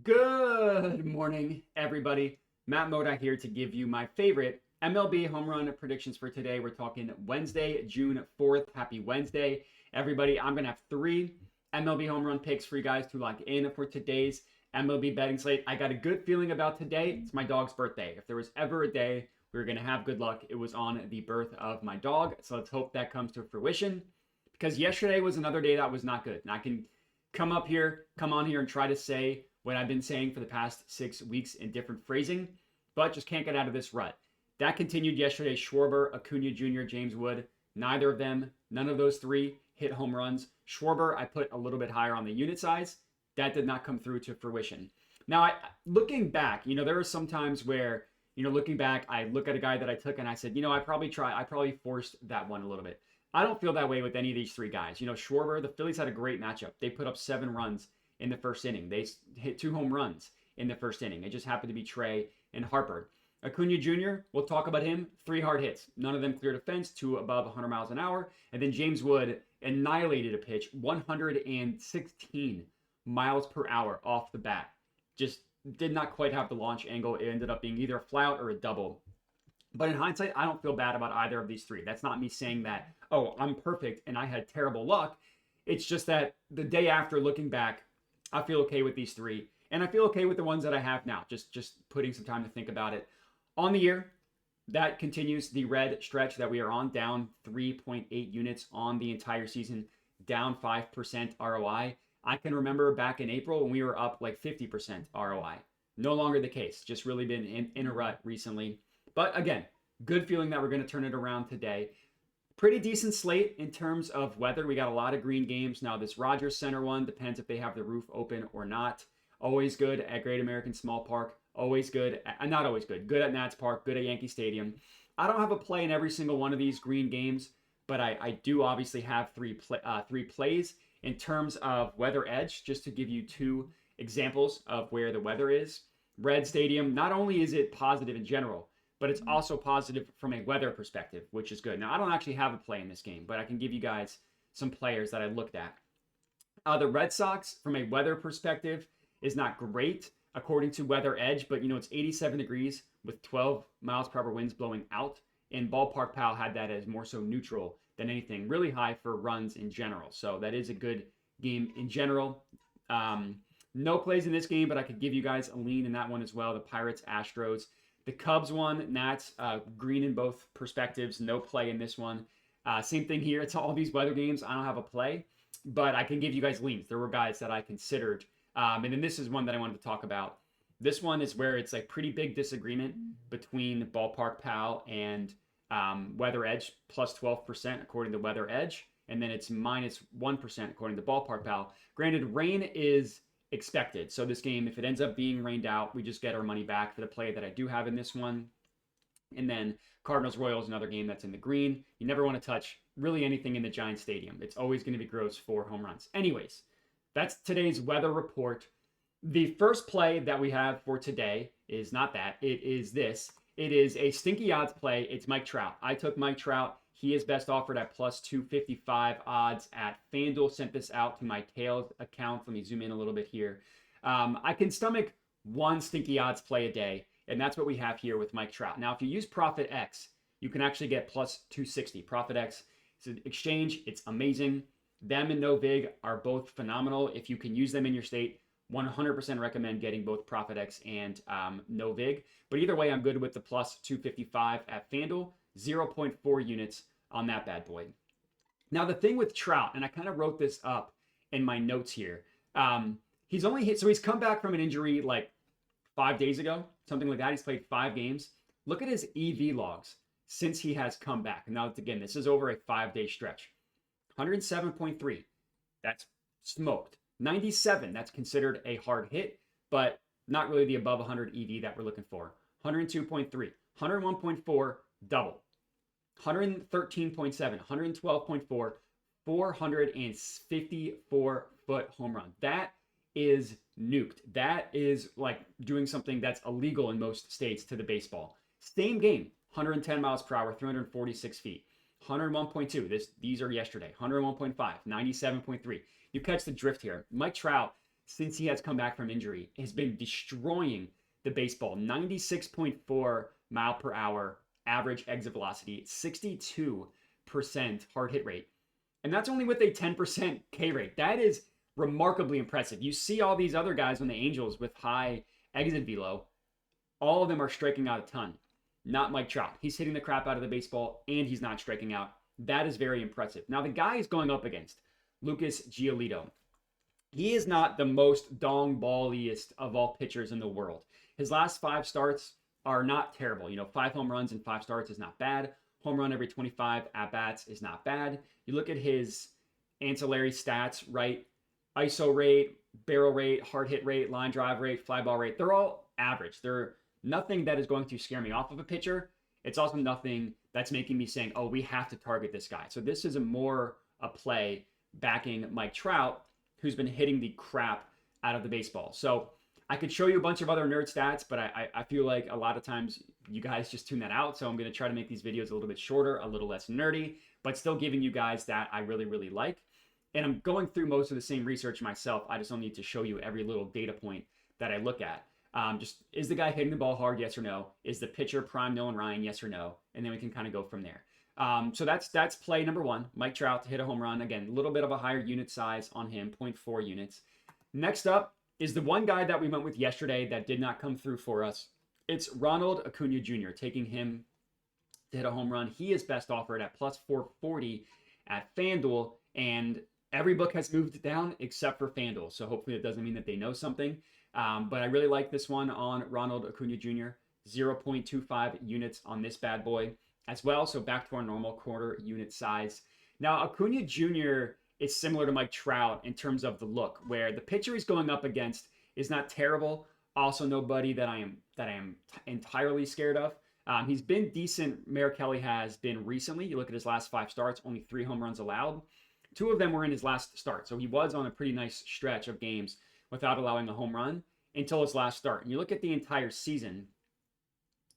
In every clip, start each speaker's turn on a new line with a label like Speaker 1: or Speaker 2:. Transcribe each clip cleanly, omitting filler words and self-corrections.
Speaker 1: Good morning, everybody. Matt Moda here to give you my favorite MLB home run predictions for today. We're talking Wednesday, June 4th. Happy Wednesday, everybody. I'm going to have three MLB home run picks for you guys to lock in for today's MLB betting slate. I got a good feeling about today. It's my dog's birthday. If there was ever a day we were going to have good luck, it was on the birth of my dog. So let's hope that comes to fruition because yesterday was another day that was not good. And I can come on here and try to say what I've been saying for the past 6 weeks in different phrasing, but just can't get out of this rut. That continued yesterday. Schwarber, Acuna Jr., James Wood, neither of them, none of those three hit home runs. Schwarber, I put a little bit higher on the unit size. That did not come through to fruition. Now, looking back, there are some times where, looking back, I look at a guy that I took and I said, I probably forced that one a little bit. I don't feel that way with any of these three guys. Schwarber, the Phillies had a great matchup. They put up 7 runs in the first inning. They hit 2 home runs in the first inning. It just happened to be Trey and Harper. Acuna Jr., we'll talk about him. 3 hard hits. None of them cleared a fence, 2 above 100 miles an hour. And then James Wood annihilated a pitch, 116 miles per hour off the bat. Just did not quite have the launch angle. It ended up being either a fly-out or a double. But in hindsight, I don't feel bad about either of these three. That's not me saying that, oh, I'm perfect and I had terrible luck. It's just that the day after, looking back, I feel okay with these three. And I feel okay with the ones that I have now, just putting some time to think about it. On the year, that continues the red stretch that we are on, down 3.8 units on the entire season, down 5% ROI. I can remember back in April when we were up like 50% ROI. No longer the case, just really been in a rut recently. But again, good feeling that we're going to turn it around today. Pretty decent slate in terms of weather. We got a lot of green games. Now, this Rogers Center one depends if they have the roof open or not. Always good at Great American Small Park. Always good. Not always good. Good at Nats Park. Good at Yankee Stadium. I don't have a play in every single one of these green games, but I do obviously have three plays in terms of weather edge, just to give you 2 examples of where the weather is. Red Stadium, not only is it positive in general, but it's also positive from a weather perspective, which is good. Now, I don't actually have a play in this game, but I can give you guys some players that I looked at. The Red Sox, from a weather perspective, is not great according to Weather Edge, but it's 87 degrees with 12 miles per hour winds blowing out, and Ballpark Pal had that as more so neutral than anything, really high for runs in general. So that is a good game in general. No plays in this game, but I could give you guys a lean in that one as well. The Pirates, Astros. The Cubs one, Nats, green in both perspectives. No play in this one. Same thing here. It's all these weather games. I don't have a play, but I can give you guys leans. There were guys that I considered. And then this is one that I wanted to talk about. This one is where it's like pretty big disagreement between Ballpark Pal and Weather Edge, plus 12% according to Weather Edge. And then it's minus 1% according to Ballpark Pal. Granted, rain is expected. So this game, if it ends up being rained out, we just get our money back for the play that I do have in this one. And then Cardinals Royals, another game that's in the green. You never want to touch really anything in the Giants Stadium. It's always going to be gross for home runs. Anyways, that's today's weather report. The first play that we have for today is not that. It is this. It is a stinky odds play. It's Mike Trout. I took Mike Trout. He is best offered at plus 255 odds at FanDuel. Sent this out to my Tails account. Let me zoom in a little bit here. I can stomach one stinky odds play a day, and that's what we have here with Mike Trout. Now, if you use ProphetX, you can actually get plus 260. ProphetX is an exchange. It's amazing. Them and No Vig are both phenomenal. If you can use them in your state, 100% recommend getting both ProphetX and No Vig. But either way, I'm good with the plus 255 at FanDuel. 0.4 units on that bad boy. Now, the thing with Trout, and I kind of wrote this up in my notes here. He's come back from an injury like 5 days ago, something like that. He's played 5 games. Look at his EV logs since he has come back. Now, again, this is over a 5-day stretch. 107.3. That's smoked. 97. That's considered a hard hit, but not really the above 100 EV that we're looking for. 102.3. 101.4. Double. 113.7, 112.4, 454-foot home run. That is nuked. That is like doing something that's illegal in most states to the baseball. Same game, 110 miles per hour, 346 feet. 101.2, these are yesterday. 101.5, 97.3. You catch the drift here. Mike Trout, since he has come back from injury has been destroying the baseball. 96.4 mile per hour average exit velocity, 62% hard hit rate. And that's only with a 10% K rate. That is remarkably impressive. You see all these other guys on the Angels with high exit velo, all of them are striking out a ton. Not Mike Trout. He's hitting the crap out of the baseball and he's not striking out. That is very impressive. Now the guy he's going up against, Lucas Giolito. He is not the most dong balliest of all pitchers in the world. His last 5 starts are not terrible. 5 home runs in 5 starts is not bad. Home run every 25 at-bats is not bad. You look at his ancillary stats, right? ISO rate, barrel rate, hard hit rate, line drive rate, fly ball rate. They're all average. They're nothing that is going to scare me off of a pitcher. It's also nothing that's making me saying, oh, we have to target this guy. So this is a play backing Mike Trout, who's been hitting the crap out of the baseball. So I could show you a bunch of other nerd stats, but I feel like a lot of times you guys just tune that out. So I'm going to try to make these videos a little bit shorter, a little less nerdy, but still giving you guys that I really, really like. And I'm going through most of the same research myself. I just don't need to show you every little data point that I look at. Just, is the guy hitting the ball hard? Yes or no? Is the pitcher prime Nolan Ryan? Yes or no? And then we can kind of go from there. So that's play number 1. Mike Trout to hit a home run. Again, a little bit of a higher unit size on him, 0.4 units. Next up is the one guy that we went with yesterday that did not come through for us. It's Ronald Acuna Jr., taking him to hit a home run. He is best offered at plus 440 at FanDuel, and every book has moved down except for FanDuel. So hopefully it doesn't mean that they know something. But I really like this one on Ronald Acuna Jr., 0.25 units on this bad boy as well. So back to our normal quarter unit size. Now, Acuna Jr. is similar to Mike Trout in terms of the look, where the pitcher he's going up against is not terrible. Also nobody that I am entirely scared of. He's been decent. Kelly has been recently. You look at his last 5 starts, only 3 home runs allowed. 2 of them were in his last start. So he was on a pretty nice stretch of games without allowing a home run until his last start. And you look at the entire season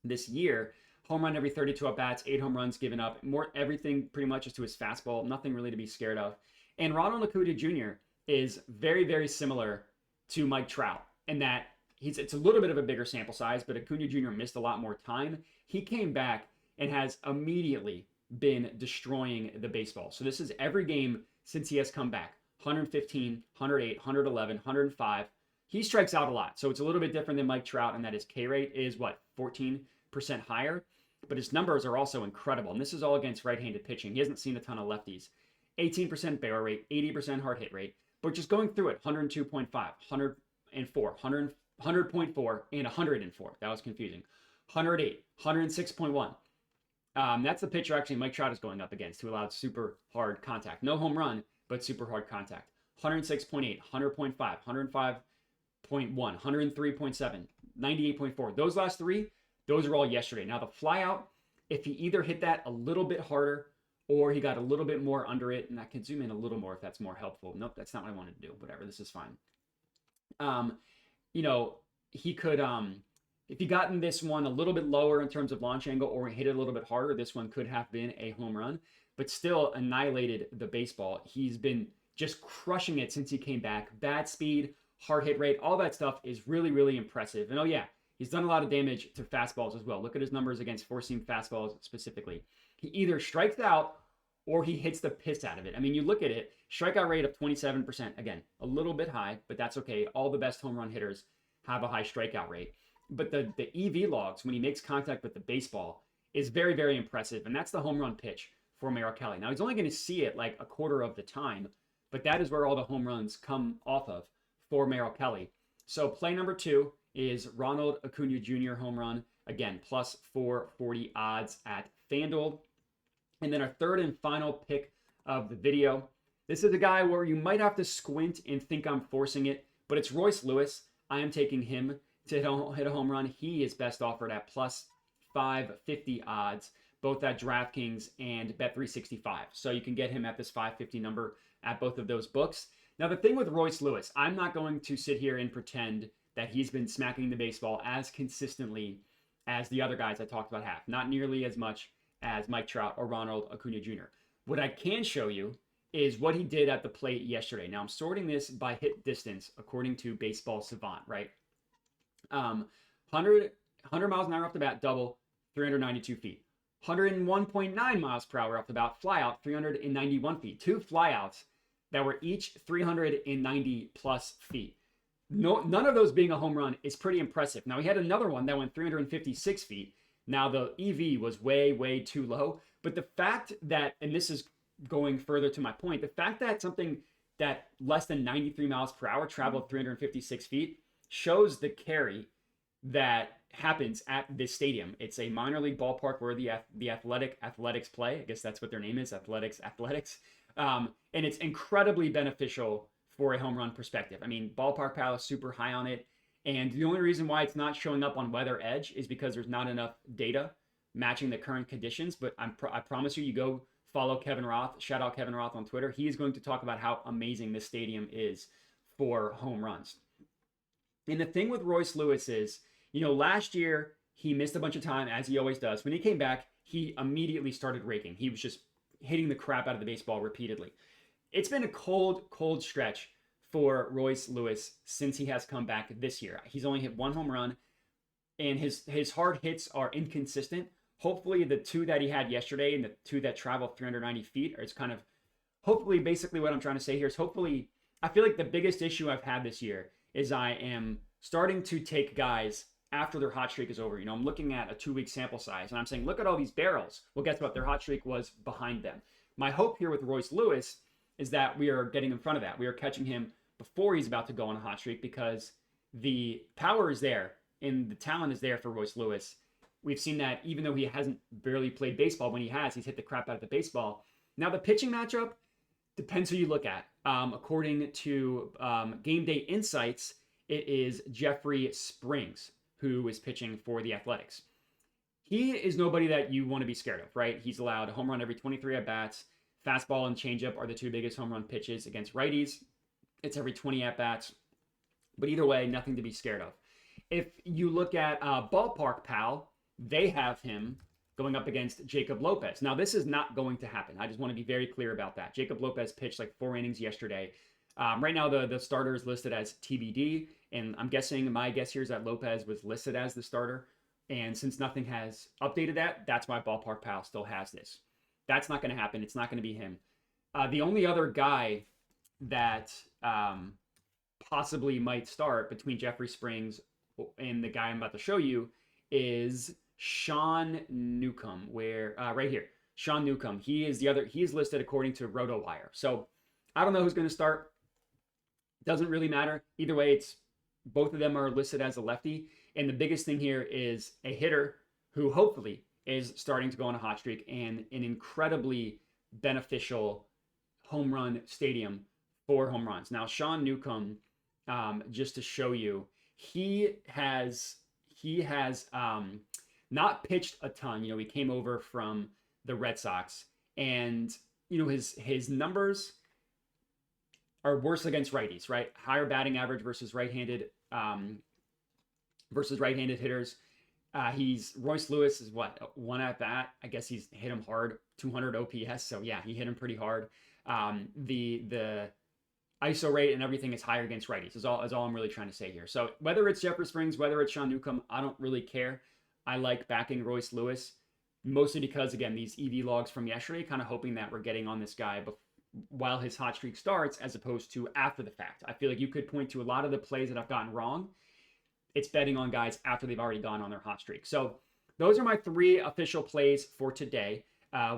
Speaker 1: this year, home run every 32 at-bats, 8 home runs given up. More everything pretty much is to his fastball. Nothing really to be scared of. And Ronald Acuna Jr. is very, very similar to Mike Trout in that it's a little bit of a bigger sample size, but Acuna Jr. missed a lot more time. He came back and has immediately been destroying the baseball. So this is every game since he has come back. 115, 108, 111, 105. He strikes out a lot. So it's a little bit different than Mike Trout in that his K rate is 14% higher. But his numbers are also incredible. And this is all against right-handed pitching. He hasn't seen a ton of lefties. 18% barrel rate, 80% hard hit rate. But just going through it, 102.5, 104, 100.4, and 104. That was confusing. 108, 106.1. That's the pitcher actually Mike Trout is going up against, who allowed super hard contact. No home run, but super hard contact. 106.8, 100.5, 105.1, 103.7, 98.4. Those last 3, those are all yesterday. Now the flyout, if he either hit that a little bit harder or he got a little bit more under it, and I can zoom in a little more if that's more helpful. Nope, that's not what I wanted to do. Whatever, this is fine. He could, if he gotten this one a little bit lower in terms of launch angle or hit it a little bit harder, this one could have been a home run, but still annihilated the baseball. He's been just crushing it since he came back. Bat speed, hard hit rate, all that stuff is really, really impressive. And oh yeah, he's done a lot of damage to fastballs as well. Look at his numbers against four-seam fastballs specifically. He either strikes out or he hits the piss out of it. I mean, you look at it, strikeout rate of 27%. Again, a little bit high, but that's okay. All the best home run hitters have a high strikeout rate. But the EV logs, when he makes contact with the baseball, is very, very impressive. And that's the home run pitch for Kelly. Now, he's only going to see it like a quarter of the time, but that is where all the home runs come off of for Kelly. So play number 2 is Ronald Acuna Jr. home run. Again, plus 440 odds at FanDuel. And then our third and final pick of the video. This is a guy where you might have to squint and think I'm forcing it, but it's Royce Lewis. I am taking him to hit a home run. He is best offered at plus 550 odds, both at DraftKings and Bet365. So you can get him at this 550 number at both of those books. Now, the thing with Royce Lewis, I'm not going to sit here and pretend that he's been smacking the baseball as consistently as the other guys I talked about have. Not nearly as much as Mike Trout or Ronald Acuna Jr. What I can show you is what he did at the plate yesterday. Now I'm sorting this by hit distance according to Baseball Savant, right? 100 miles an hour off the bat, double, 392 feet. 101.9 miles per hour off the bat, flyout, 391 feet. Two flyouts that were each 390 plus feet. No, none of those being a home run is pretty impressive. Now, he had another one that went 356 feet. Now, the EV was way, way too low. But the fact that, and this is going further to my point, the fact that something that less than 93 miles per hour traveled 356 feet shows the carry that happens at this stadium. It's a minor league ballpark where the athletics play. I guess that's what their name is, athletics. And it's incredibly beneficial for a home run perspective. I mean, Ballpark Pal is super high on it. And the only reason why it's not showing up on Weather Edge is because there's not enough data matching the current conditions. But I promise you go follow Kevin Roth. Shout out Kevin Roth on Twitter. He is going to talk about how amazing this stadium is for home runs. And the thing with Royce Lewis is, last year he missed a bunch of time, as he always does. When he came back, he immediately started raking. He was just hitting the crap out of the baseball repeatedly. It's been a cold stretch for Royce Lewis since he has come back this year. He's only hit one home run, and his hard hits are inconsistent. Hopefully the two that he had yesterday and the two that traveled 390 feet is kind of, hopefully, basically what I'm trying to say here is hopefully, I feel like the biggest issue I've had this year is I am starting to take guys after their hot streak is over. I'm looking at a 2-week sample size and I'm saying, look at all these barrels. Well, guess what? Their hot streak was behind them. My hope here with Royce Lewis is that we are getting in front of that. We are catching him before he's about to go on a hot streak because the power is there and the talent is there for Royce Lewis. We've seen that even though he hasn't barely played baseball, when he's hit the crap out of the baseball. Now, the pitching matchup depends who you look at. According to Game Day Insights, it is Jeffrey Springs who is pitching for the Athletics. He is nobody that you want to be scared of, right? He's allowed a home run every 23 at-bats. Fastball and changeup are the two biggest home run pitches against righties. It's every 20 at-bats. But either way, nothing to be scared of. If you look at Ballpark Pal, they have him going up against Jacob Lopez. Now, this is not going to happen. I just want to be very clear about that. Jacob Lopez pitched like 4 innings yesterday. Right now, the starter is listed as TBD, and my guess here is that Lopez was listed as the starter. And since nothing has updated that, that's why Ballpark Pal still has this. That's not going to happen. It's not going to be him. The only other guy that possibly might start between Jeffrey Springs and the guy I'm about to show you is Shawn Nukem, right here. Shawn Nukem. He is listed according to RotoWire. So I don't know who's going to start. Doesn't really matter. Either way, both of them are listed as a lefty. And the biggest thing here is a hitter who hopefully is starting to go on a hot streak and an incredibly beneficial home run stadium for home runs. Now, Shawn Nukem, just to show you, he has not pitched a ton. He came over from the Red Sox, and his numbers are worse against righties, right? Higher batting average versus right-handed hitters. Royce Lewis is what, 1 at bat? I guess he's hit him hard, 200 OPS. So yeah, he hit him pretty hard. The ISO rate and everything is higher against righties is all I'm really trying to say here. So whether it's Jeffrey Springs, whether it's Shawn Nukem, I don't really care. I like backing Royce Lewis mostly because, again, these EV logs from yesterday, kind of hoping that we're getting on this guy while his hot streak starts as opposed to after the fact. I feel like you could point to a lot of the plays that I've gotten wrong. It's betting on guys after they've already gone on their hot streak. So those are my 3 official plays for today.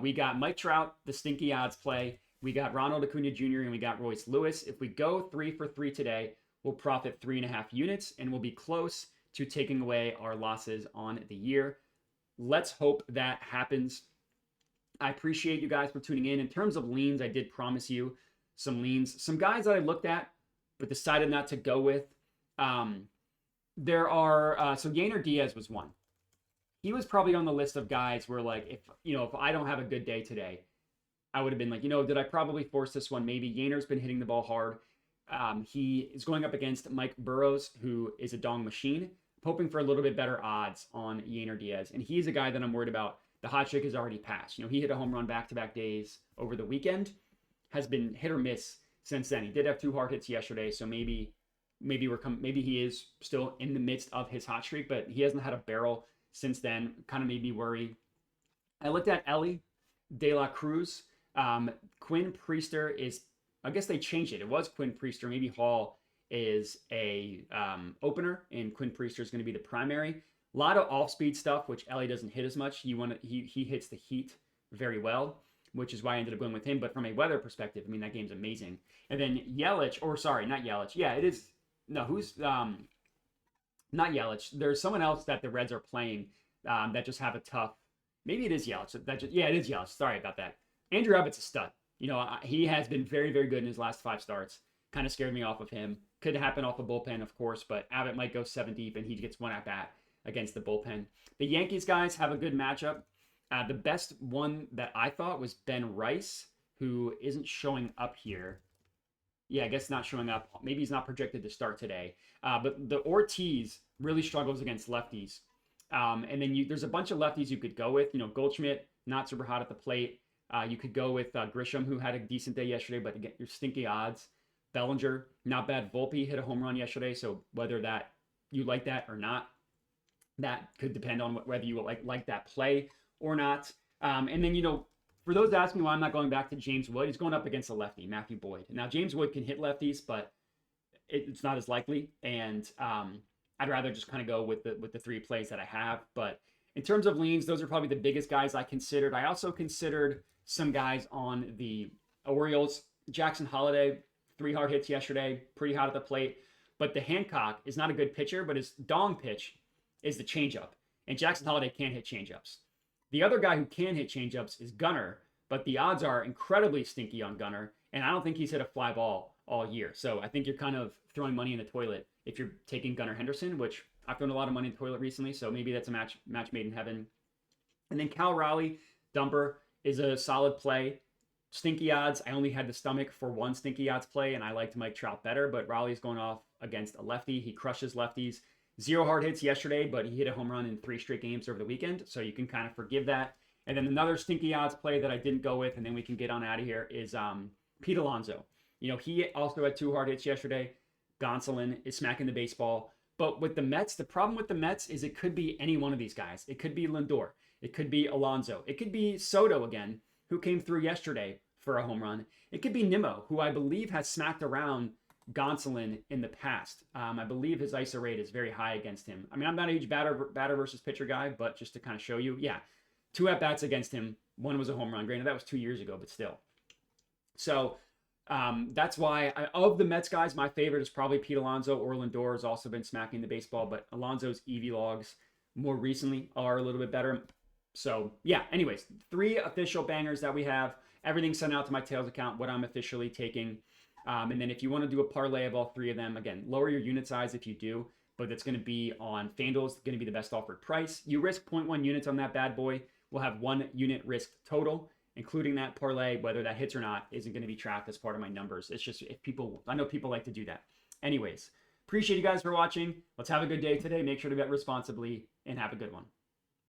Speaker 1: We got Mike Trout, the stinky odds play. We got Ronald Acuna Jr. and we got Royce Lewis. If we go 3 for 3 today, we'll profit 3.5 units and we'll be close to taking away our losses on the year. Let's hope that happens. I appreciate you guys for tuning in. In terms of leans, I did promise you some leans. Some guys that I looked at but decided not to go with. There are, so Yainer Diaz was one. He was probably on the list of guys where, like, if I don't have a good day today, I would have been like, did I probably force this one? Maybe. Yainer's been hitting the ball hard. He is going up against Mike Burrows, who is a dong machine. I'm hoping for a little bit better odds on Yainer Diaz. And he's a guy that I'm worried about. The hot streak has already passed. He hit a home run back-to-back days over the weekend. has been hit or miss since then. He did have 2 hard hits yesterday, so maybe he is still in the midst of his hot streak, but he hasn't had a barrel since then. Kind of made me worry. I looked at Ellie De La Cruz. Quinn Priester is, I guess they changed it. It was Quinn Priester. Maybe Hall is a opener, and Quinn Priester is going to be the primary. A lot of off-speed stuff, which Ellie doesn't hit as much. He hits the heat very well, which is why I ended up going with him. But from a weather perspective, I mean, that game's amazing. And then Yelich, or sorry, not Yelich. Yeah, it is. No, who's not Yelich? There's someone else that the Reds are playing that just have a tough. Maybe it is Yelich. Yeah, it is Yelich. Sorry about that. Andrew Abbott's a stud. You know, he has been very, very good in his last 5 starts. Kind of scared me off of him. Could happen off a bullpen, of course, but Abbott might go 7 deep and he gets 1 at bat against the bullpen. The Yankees guys have a good matchup. The best one that I thought was Ben Rice, who isn't showing up here. Yeah, I guess not showing up. Maybe he's not projected to start today. But the Ortiz really struggles against lefties. And then there's a bunch of lefties you could go with. You know, Goldschmidt, not super hot at the plate. You could go with Grisham, who had a decent day yesterday, but again, your stinky odds. Bellinger, not bad. Volpe hit a home run yesterday, so whether that you like that or not, that could depend on whether you like that play or not. And then, you know, for those asking why I'm not going back to James Wood, he's going up against a lefty, Matthew Boyd. Now, James Wood can hit lefties, but it's not as likely. And I'd rather just kind of go with the 3 plays that I have. But in terms of leans, those are probably the biggest guys I considered. I also considered some guys on the Orioles. Jackson Holliday, 3 hard hits yesterday, pretty hot at the plate. But the Hancock is not a good pitcher, but his dong pitch is the changeup. And Jackson Holliday can't hit changeups. The other guy who can hit changeups is Gunnar, but the odds are incredibly stinky on Gunnar, and I don't think he's hit a fly ball all year. So I think you're kind of throwing money in the toilet if you're taking Gunnar Henderson, which I've thrown a lot of money in the toilet recently, so maybe that's a match made in heaven. And then Cal Raleigh, dumper, is a solid play. Stinky odds, I only had the stomach for 1 stinky odds play, and I liked Mike Trout better, but Raleigh's going off against a lefty. He crushes lefties. 0 hard hits yesterday, but he hit a home run in 3 straight games over the weekend, so you can kind of forgive that. And then another stinky odds play that I didn't go with, and then we can get on out of here, is Pete Alonso. You know, he also had 2 hard hits yesterday. Gonsolin is smacking the baseball. But with the Mets, the problem with the Mets is it could be any one of these guys. It could be Lindor. It could be Alonso. It could be Soto again, who came through yesterday for a home run. It could be Nimmo, who I believe has smacked around Gonsolin in the past. I believe his ISO rate is very high against him. I mean, I'm not a huge batter versus pitcher guy, but just to kind of show you, yeah, 2 at-bats against him. 1 was a home run. Granted, that was 2 years ago, but still. So that's why, of the Mets guys, my favorite is probably Pete Alonso. Or Lindor has also been smacking the baseball, but Alonso's EV logs more recently are a little bit better. So, yeah, anyways, 3 official bangers that we have. Everything sent out to my Tails account, what I'm officially taking. And then if you want to do a parlay of all 3 of them, again, lower your unit size if you do, but it's going to be on FanDuel. It's going to be the best offered price. You risk 0.1 units on that bad boy. We'll have 1 unit risk total, including that parlay. Whether that hits or not isn't going to be tracked as part of my numbers. It's just I know people like to do that. Anyways, appreciate you guys for watching. Let's have a good day today. Make sure to bet responsibly and have a good one.